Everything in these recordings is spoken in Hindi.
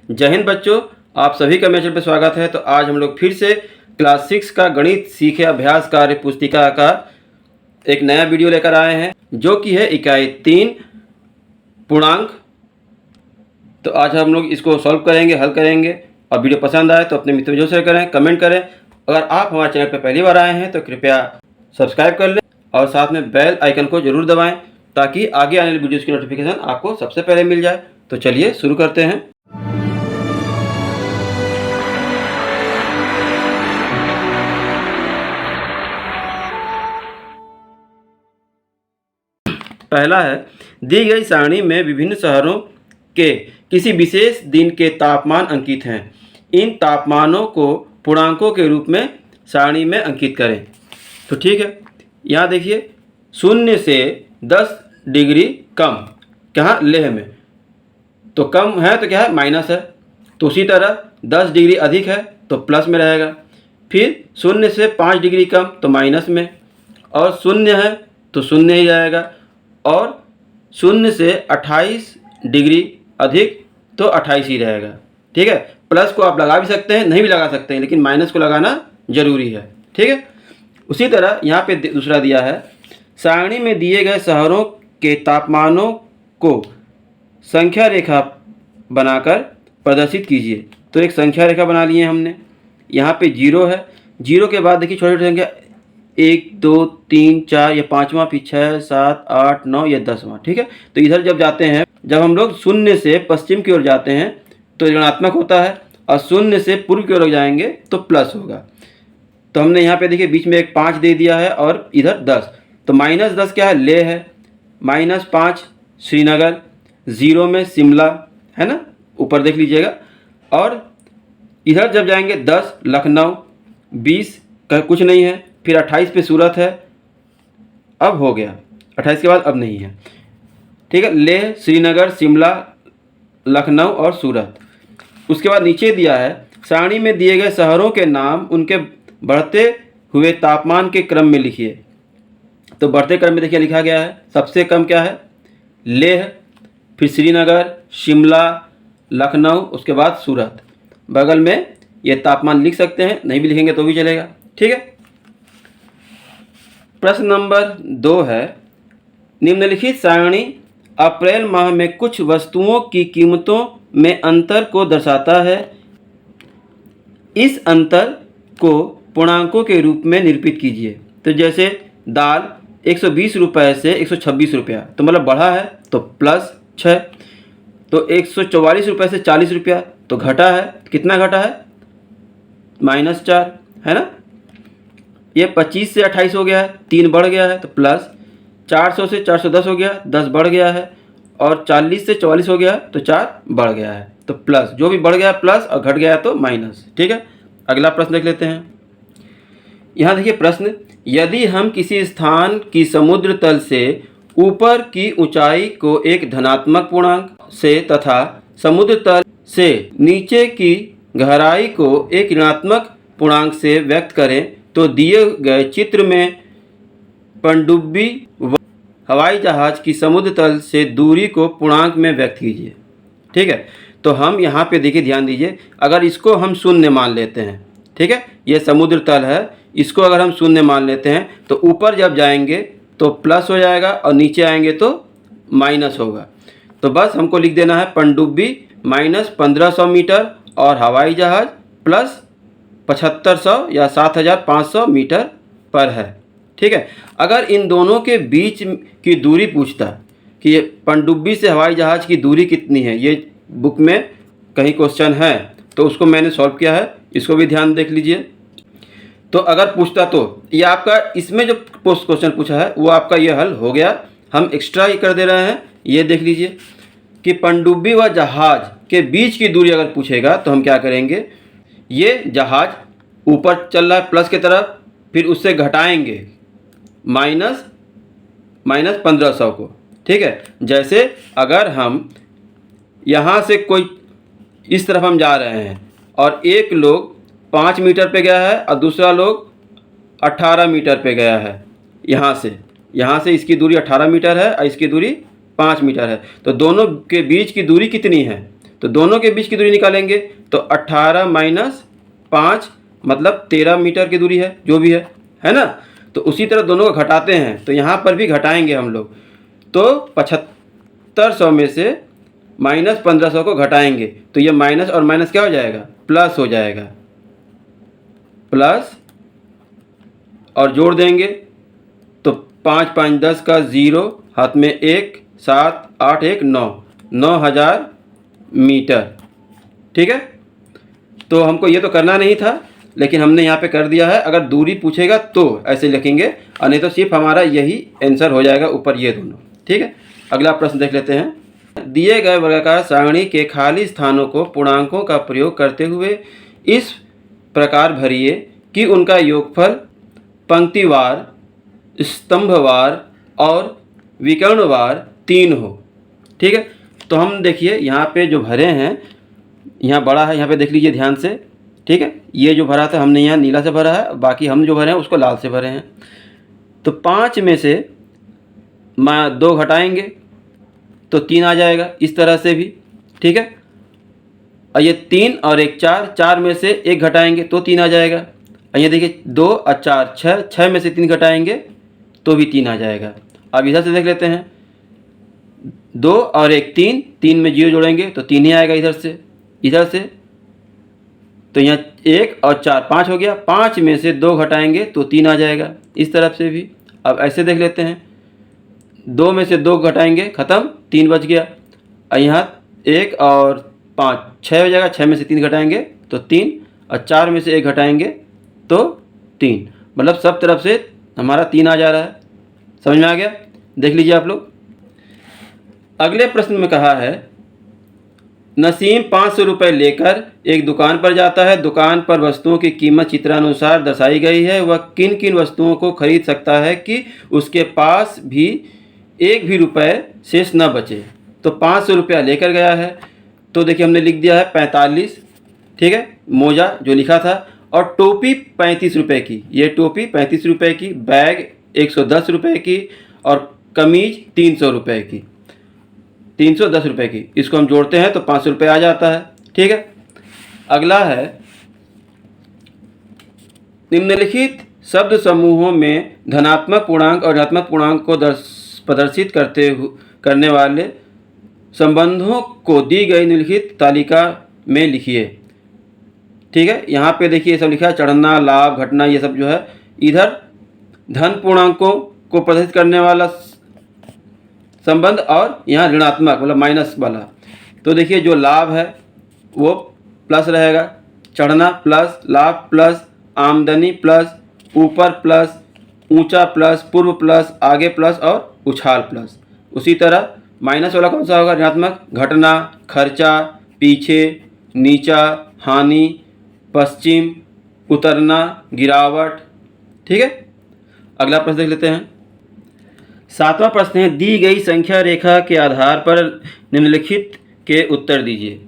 जय हिंद बच्चों, आप सभी का मेरे चैनल पर स्वागत है। तो आज हम लोग फिर से क्लास 6 का गणित सीखे अभ्यास कार्य पुस्तिका का एक नया वीडियो लेकर आए हैं, जो कि है इकाई 3 पूर्णांक। तो आज हम लोग इसको सॉल्व करेंगे, हल करेंगे। और वीडियो पसंद आए तो अपने मित्रों में शेयर करें, कमेंट करें। अगर आप हमारे चैनल पर पहली बार आए हैं तो कृपया सब्सक्राइब कर लें और साथ में बेल आइकन को जरूर दबाएं, ताकि आगे आने वाली वीडियोज़ की नोटिफिकेशन आपको सबसे पहले मिल जाए। तो चलिए शुरू करते हैं। पहला है, दी गई सारणी में विभिन्न शहरों के किसी विशेष दिन के तापमान अंकित हैं। इन तापमानों को पूर्णांकों के रूप में सारणी में अंकित करें। तो ठीक है, यहाँ देखिए 0 से 10 डिग्री कम, कहाँ लेह में, तो कम है तो क्या है, माइनस है। तो उसी तरह 10 डिग्री अधिक है तो प्लस में रहेगा। फिर 0 से 5 डिग्री कम तो माइनस में, और 0 है तो 0 ही जाएगा। और 0 से 28 डिग्री अधिक तो 28 ही रहेगा। ठीक है, प्लस को आप लगा भी सकते हैं, नहीं भी लगा सकते हैं, लेकिन माइनस को लगाना जरूरी है। ठीक है, उसी तरह यहाँ पे दूसरा दिया है, सारणी में दिए गए शहरों के तापमानों को संख्या रेखा बनाकर प्रदर्शित कीजिए। तो एक संख्या रेखा बना लिए हमने। यहाँ पे 0 है, 0 के बाद देखिए छोटी छोटी संख्या 1 2 3 4, ये 5वां, फिर 6 7 8 9, ये 10वां। ठीक है, तो इधर जब जाते हैं, जब हम लोग 0 से पश्चिम की ओर जाते हैं तो ऋणात्मक होता है, और 0 से पूर्व की ओर जाएंगे तो प्लस होगा। तो हमने यहाँ पे देखिए बीच में एक 5 दे दिया है और इधर 10, तो -10 क्या है, ले है। -5 श्रीनगर, 0 में शिमला है ना, ऊपर देख लीजिएगा। और इधर जब जाएंगे 10 लखनऊ, 20 का कुछ नहीं है, फिर 28 पे सूरत है, अब हो गया 28 के बाद अब नहीं है। ठीक है, लेह, श्रीनगर, शिमला, लखनऊ और सूरत। उसके बाद नीचे दिया है, सारणी में दिए गए शहरों के नाम उनके बढ़ते हुए तापमान के क्रम में लिखिए। तो बढ़ते क्रम में देखिए लिखा गया है, सबसे कम क्या है, लेह, फिर श्रीनगर, शिमला, लखनऊ, उसके बाद सूरत। बगल में ये तापमान लिख सकते हैं, नहीं भी लिखेंगे तो भी चलेगा। ठीक है, प्रश्न नंबर 2 है, निम्नलिखित सारणी अप्रैल माह में कुछ वस्तुओं की कीमतों में अंतर को दर्शाता है। इस अंतर को पूर्णांकों के रूप में निरूपित कीजिए। तो जैसे दाल 120 रुपये से 126 रुपया, तो मतलब बढ़ा है तो +6। तो 144 रुपये से 40 रुपया, तो घटा है, कितना घटा है, -4 है ना। ये 25 से 28 हो गया है, 3 बढ़ गया है तो प्लस, 400 से 410 हो गया, 10 बढ़ गया है, और 40 से 44 हो गया तो 4 बढ़ गया है, तो प्लस, जो भी बढ़ गया प्लस और घट गया तो माइनस। ठीक है, अगला प्रश्न देख लेते हैं। यहाँ देखिए प्रश्न, यदि हम किसी स्थान की समुद्र तल से ऊपर की ऊंचाई को एक धनात्मक पूर्णांक से तथा समुद्र तल से नीचे की गहराई को एक ऋणात्मक पूर्णांक से व्यक्त करें, तो दिए गए चित्र में पनडुब्बी व हवाई जहाज की समुद्र तल से दूरी को पूर्णांक में व्यक्त कीजिए। ठीक है, तो हम यहाँ पे देखिए, ध्यान दीजिए, अगर इसको हम 0 मान लेते हैं, ठीक है, ये समुद्र तल है, इसको अगर हम 0 मान लेते हैं तो ऊपर जब जाएंगे तो प्लस हो जाएगा और नीचे आएंगे तो माइनस होगा। तो बस हमको लिख देना है पनडुब्बी -1500 मीटर और हवाई जहाज +7500 या 7500 मीटर पर है। ठीक है, अगर इन दोनों के बीच की दूरी पूछता कि ये पनडुब्बी से हवाई जहाज की दूरी कितनी है, ये बुक में कहीं क्वेश्चन है, तो उसको मैंने सॉल्व किया है, इसको भी ध्यान देख लीजिए। तो अगर पूछता तो ये आपका, इसमें जो क्वेश्चन पूछा है वो आपका ये हल हो गया। हम एक्स्ट्रा ही कर दे रहे हैं, ये देख लीजिए कि पनडुब्बी व जहाज के बीच की दूरी अगर पूछेगा तो हम क्या करेंगे, ये जहाज ऊपर चल रहा है प्लस की तरफ, फिर उससे घटाएंगे -1500 को। ठीक है, जैसे अगर हम यहाँ से कोई इस तरफ हम जा रहे हैं और एक लोग 5 मीटर पे गया है और दूसरा लोग 18 मीटर पे गया है, यहाँ से इसकी दूरी 18 मीटर है और इसकी दूरी 5 मीटर है, तो दोनों के बीच की दूरी कितनी है, तो दोनों के बीच की दूरी निकालेंगे तो 18 माइनस 5 मतलब 13 मीटर की दूरी है, जो भी है ना। तो उसी तरह दोनों को घटाते हैं, तो यहाँ पर भी घटाएंगे हम लोग। तो 7500 में से माइनस 1500 को घटाएंगे तो ये माइनस और माइनस क्या हो जाएगा, प्लस हो जाएगा, प्लस और जोड़ देंगे तो 5 5 10 का 0, हाथ में 1, 7 8 1 9, 9000 मीटर। ठीक है, तो हमको ये तो करना नहीं था, लेकिन हमने यहाँ पे कर दिया है। अगर दूरी पूछेगा तो ऐसे लिखेंगे, और नहीं तो सिर्फ हमारा यही आंसर हो जाएगा ऊपर ये दोनों। ठीक है, अगला प्रश्न देख लेते हैं। दिए गए वर्गाकार सारणी के खाली स्थानों को पूर्णांकों का प्रयोग करते हुए इस प्रकार भरिए कि उनका योगफल पंक्तिवार, स्तंभवार और विकर्णवार 3 हो। ठीक है, तो हम देखिए यहाँ पे जो भरे हैं, यहाँ बड़ा है, यहाँ पे देख लीजिए ध्यान से। ठीक है, ये जो भरा था हमने यहाँ नीला से भरा है, बाकी हम जो भरे हैं उसको लाल से भरे हैं। तो 5 में से 2 घटाएंगे तो 3 आ जाएगा, इस तरह से भी। ठीक है, और ये 3 और 1 4, 4 में से 1 घटाएंगे तो 3 आ जाएगा। और ये देखिए 2 और 4 6, 6 में से 3 घटाएंगे तो भी 3 आ जाएगा। अब इधर से देख लेते हैं, 2 और 1 3, 3 में 0 जोड़ेंगे तो 3 ही आएगा इधर से, इधर से। तो यहाँ 1 और 4 5 हो गया, 5 में से 2 घटाएंगे तो 3 आ जाएगा, इस तरफ से भी। अब ऐसे देख लेते हैं, 2 में से 2 घटाएंगे, ख़त्म, 3 बच गया। और यहाँ 1 और 5 6 हो जाएगा, 6 में से 3 घटाएंगे तो 3, और 4 में से 1 घटाएंगे तो 3, मतलब सब तरफ से हमारा 3 आ जा रहा है। समझ में आ गया, देख लीजिए आप लोग। अगले प्रश्न में कहा है, नसीम 500 रुपये लेकर एक दुकान पर जाता है। दुकान पर वस्तुओं की कीमत चित्रानुसार दर्शाई गई है। वह किन किन वस्तुओं को खरीद सकता है कि उसके पास भी एक भी रुपये शेष न बचे। तो 500 रुपया लेकर गया है, तो देखिए हमने लिख दिया है 45। ठीक है, मोजा जो लिखा था, और टोपी 35 रुपये की, ये टोपी 35 रुपये की, बैग 110 रुपये की, और कमीज 300 रुपये की, 310 रुपये की। इसको हम जोड़ते हैं तो 500 रुपये आ जाता है। ठीक है, अगला है, निम्नलिखित शब्द समूहों में धनात्मक पूर्णांक और ऋणात्मक पूर्णांक को प्रदर्शित करने वाले संबंधों को दी गई निम्नलिखित तालिका में लिखिए। ठीक है, यहाँ पे देखिए ये सब लिखा है, चढ़ना, लाभ, घटना, ये सब जो है। इधर धन पूर्णांकों को प्रदर्शित करने वाला संबंध, और यहाँ ऋणात्मक मतलब माइनस वाला। तो देखिए जो लाभ है वो प्लस रहेगा, चढ़ना प्लस, लाभ प्लस, आमदनी प्लस, ऊपर प्लस, ऊंचा प्लस, पूर्व प्लस, आगे प्लस और उछाल प्लस। उसी तरह माइनस वाला कौन सा होगा, ऋणात्मक, घटना, खर्चा, पीछे, नीचा, हानि, पश्चिम, उतरना, गिरावट। ठीक है, अगला प्रश्न देख लेते हैं। 7वां प्रश्न है, दी गई संख्या रेखा के आधार पर निम्नलिखित के उत्तर दीजिए।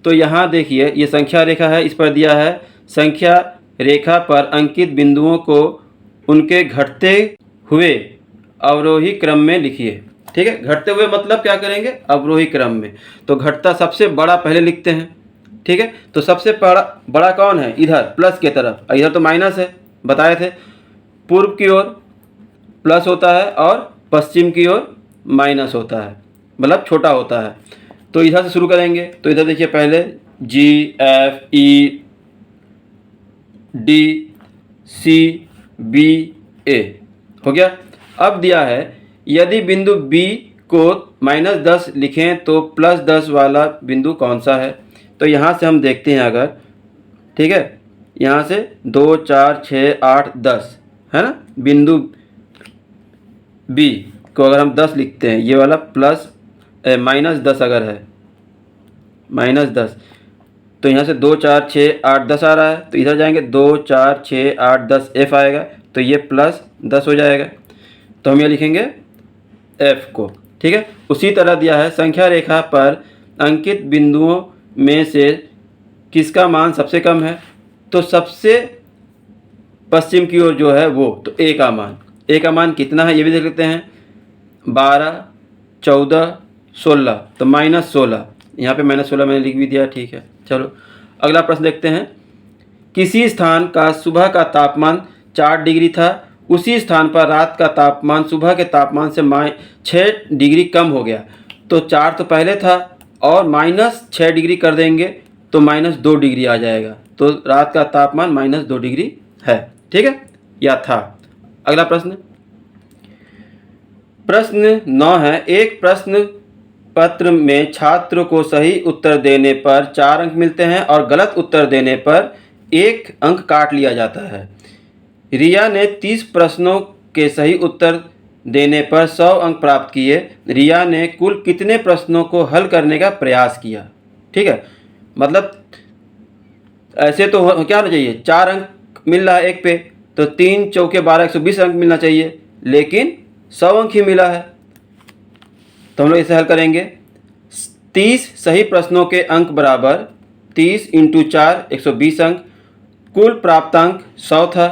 तो यहाँ देखिए ये संख्या रेखा है, इस पर दिया है संख्या रेखा पर अंकित बिंदुओं को उनके घटते हुए अवरोही क्रम में लिखिए। ठीक है, घटते हुए मतलब क्या करेंगे, अवरोही क्रम में। तो घटता सबसे बड़ा पहले लिखते हैं। ठीक है, तो सबसे बड़ा कौन है, इधर प्लस के तरफ, इधर तो माइनस है, बताए थे। पूर्व की ओर प्लस होता है और पश्चिम की ओर माइनस होता है, मतलब छोटा होता है। तो इधर से शुरू करेंगे, तो इधर देखिए पहले G F E D C B A हो गया। अब दिया है, यदि बिंदु B को -10 लिखें तो +10 वाला बिंदु कौन सा है। तो यहाँ से हम देखते हैं अगर, ठीक है, यहाँ से 2 4 6 8 10 है ना, बिंदु B को अगर हम 10 लिखते हैं, ये वाला -10 अगर है, -10, तो यहाँ से 2 4 6 8 10 आ रहा है, तो इधर जाएंगे 2 4 6 8 10 F आएगा, तो ये +10 हो जाएगा। तो हम ये लिखेंगे F को। ठीक है, उसी तरह दिया है, संख्या रेखा पर अंकित बिंदुओं में से किसका मान सबसे कम है। तो सबसे पश्चिम की ओर जो है वो, तो A का मान कितना है ये भी देख लेते हैं, 12 14 16, तो -16, यहाँ पे -16 मैंने लिख भी दिया, ठीक है। चलो अगला प्रश्न देखते हैं। किसी स्थान का सुबह का तापमान 4 डिग्री था, उसी स्थान पर रात का तापमान सुबह के तापमान से 6 डिग्री कम हो गया। तो 4 तो पहले था और -6 डिग्री कर देंगे तो -2 डिग्री आ जाएगा। तो रात का तापमान -2 डिग्री है, ठीक है, या था। अगला प्रश्न, प्रश्न 9 है। एक प्रश्न पत्र में छात्र को सही उत्तर देने पर 4 अंक मिलते हैं और गलत उत्तर देने पर 1 अंक काट लिया जाता है। रिया ने 30 प्रश्नों के सही उत्तर देने पर 100 अंक प्राप्त किए। रिया ने कुल कितने प्रश्नों को हल करने का प्रयास किया? ठीक है, मतलब ऐसे तो क्या होना चाहिए, 4 अंक मिल रहा है एक पे, तो 3 चौके 12 120 अंक मिलना चाहिए, लेकिन 100 अंक ही मिला है। तो हम लोग इसे हल करेंगे। 30 सही प्रश्नों के अंक बराबर 30 × 4 120 अंक, कुल प्राप्तांक 100 था।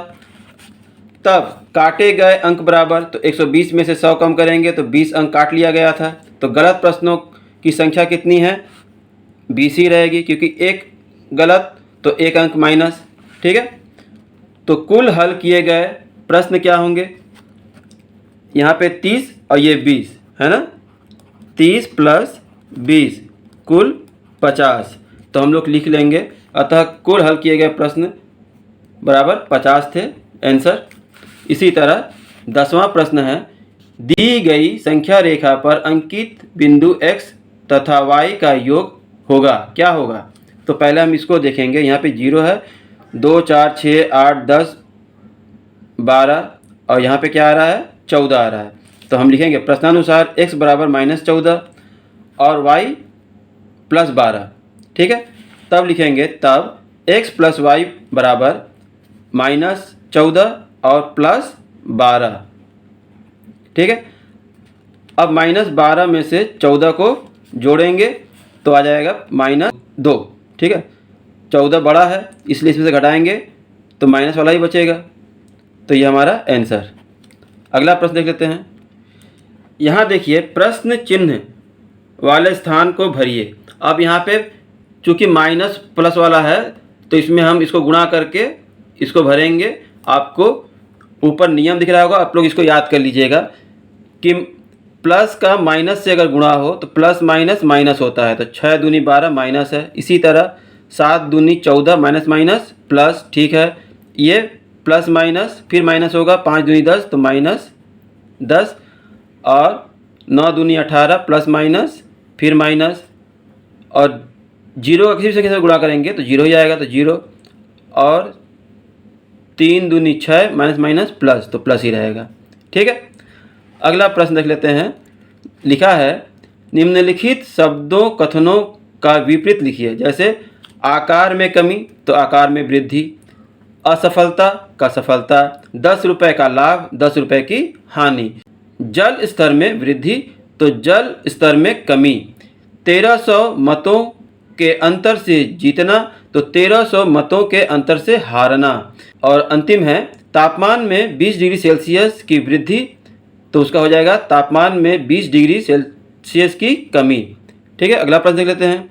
तब काटे गए अंक बराबर, तो 120 में से 100 कम करेंगे तो 20 अंक काट लिया गया था। तो गलत प्रश्नों की संख्या कितनी है? 20 ही रहेगी, क्योंकि एक गलत तो 1 अंक माइनस, ठीक है। तो कुल हल किए गए प्रश्न क्या होंगे? यहाँ पे 30 और ये 20 है ना, 30 + 20 कुल 50। तो हम लोग लिख लेंगे, अतः कुल हल किए गए प्रश्न बराबर 50 थे, आंसर। इसी तरह 10वां प्रश्न है। दी गई संख्या रेखा पर अंकित बिंदु x तथा y का योग होगा, क्या होगा? तो पहले हम इसको देखेंगे। यहाँ पे 0 है, 2 4 6 8 10 12 और यहाँ पे क्या आ रहा है? 14 आ रहा है। तो हम लिखेंगे प्रश्नानुसार x बराबर -14 और y +12, ठीक है। तब लिखेंगे तब x + y बराबर -14 और +12, ठीक है। अब -12 में से 14 को जोड़ेंगे तो आ जाएगा -2, ठीक है। 14 बड़ा है इसलिए इसमें से घटाएंगे तो माइनस वाला ही बचेगा। तो ये हमारा आंसर। अगला प्रश्न देख लेते हैं। यहाँ देखिए, प्रश्न चिन्ह वाले स्थान को भरिए। अब यहाँ पे चूँकि माइनस प्लस वाला है तो इसमें हम इसको गुणा करके इसको भरेंगे। आपको ऊपर नियम दिख रहा होगा, आप लोग इसको याद कर लीजिएगा कि प्लस का माइनस से अगर गुणा हो तो प्लस माइनस माइनस होता है। तो 6 दूनी 12 माइनस है। इसी तरह 7 दूनी 14 माइनस माइनस प्लस, ठीक है। ये प्लस माइनस फिर माइनस होगा, 5 दूनी 10 तो -10 और 9 दूनी 18 प्लस माइनस फिर माइनस, और 0 का किसी भी संख्या से गुणा करेंगे तो 0 ही आएगा, तो 0 और 3 दूनी 6 माइनस माइनस प्लस, तो प्लस ही रहेगा, ठीक है। अगला प्रश्न देख लेते हैं। लिखा है निम्नलिखित शब्दों कथनों का विपरीत लिखिए। जैसे आकार में कमी तो आकार में वृद्धि, असफलता का सफलता, 10 रुपये का लाभ 10 रुपये की हानि, जल स्तर में वृद्धि तो जल स्तर में कमी, 1300 मतों के अंतर से जीतना तो 1300 मतों के अंतर से हारना, और अंतिम है तापमान में 20 डिग्री सेल्सियस की वृद्धि तो उसका हो जाएगा तापमान में 20 डिग्री सेल्सियस की कमी, ठीक है। अगला प्रश्न देख लेते हैं।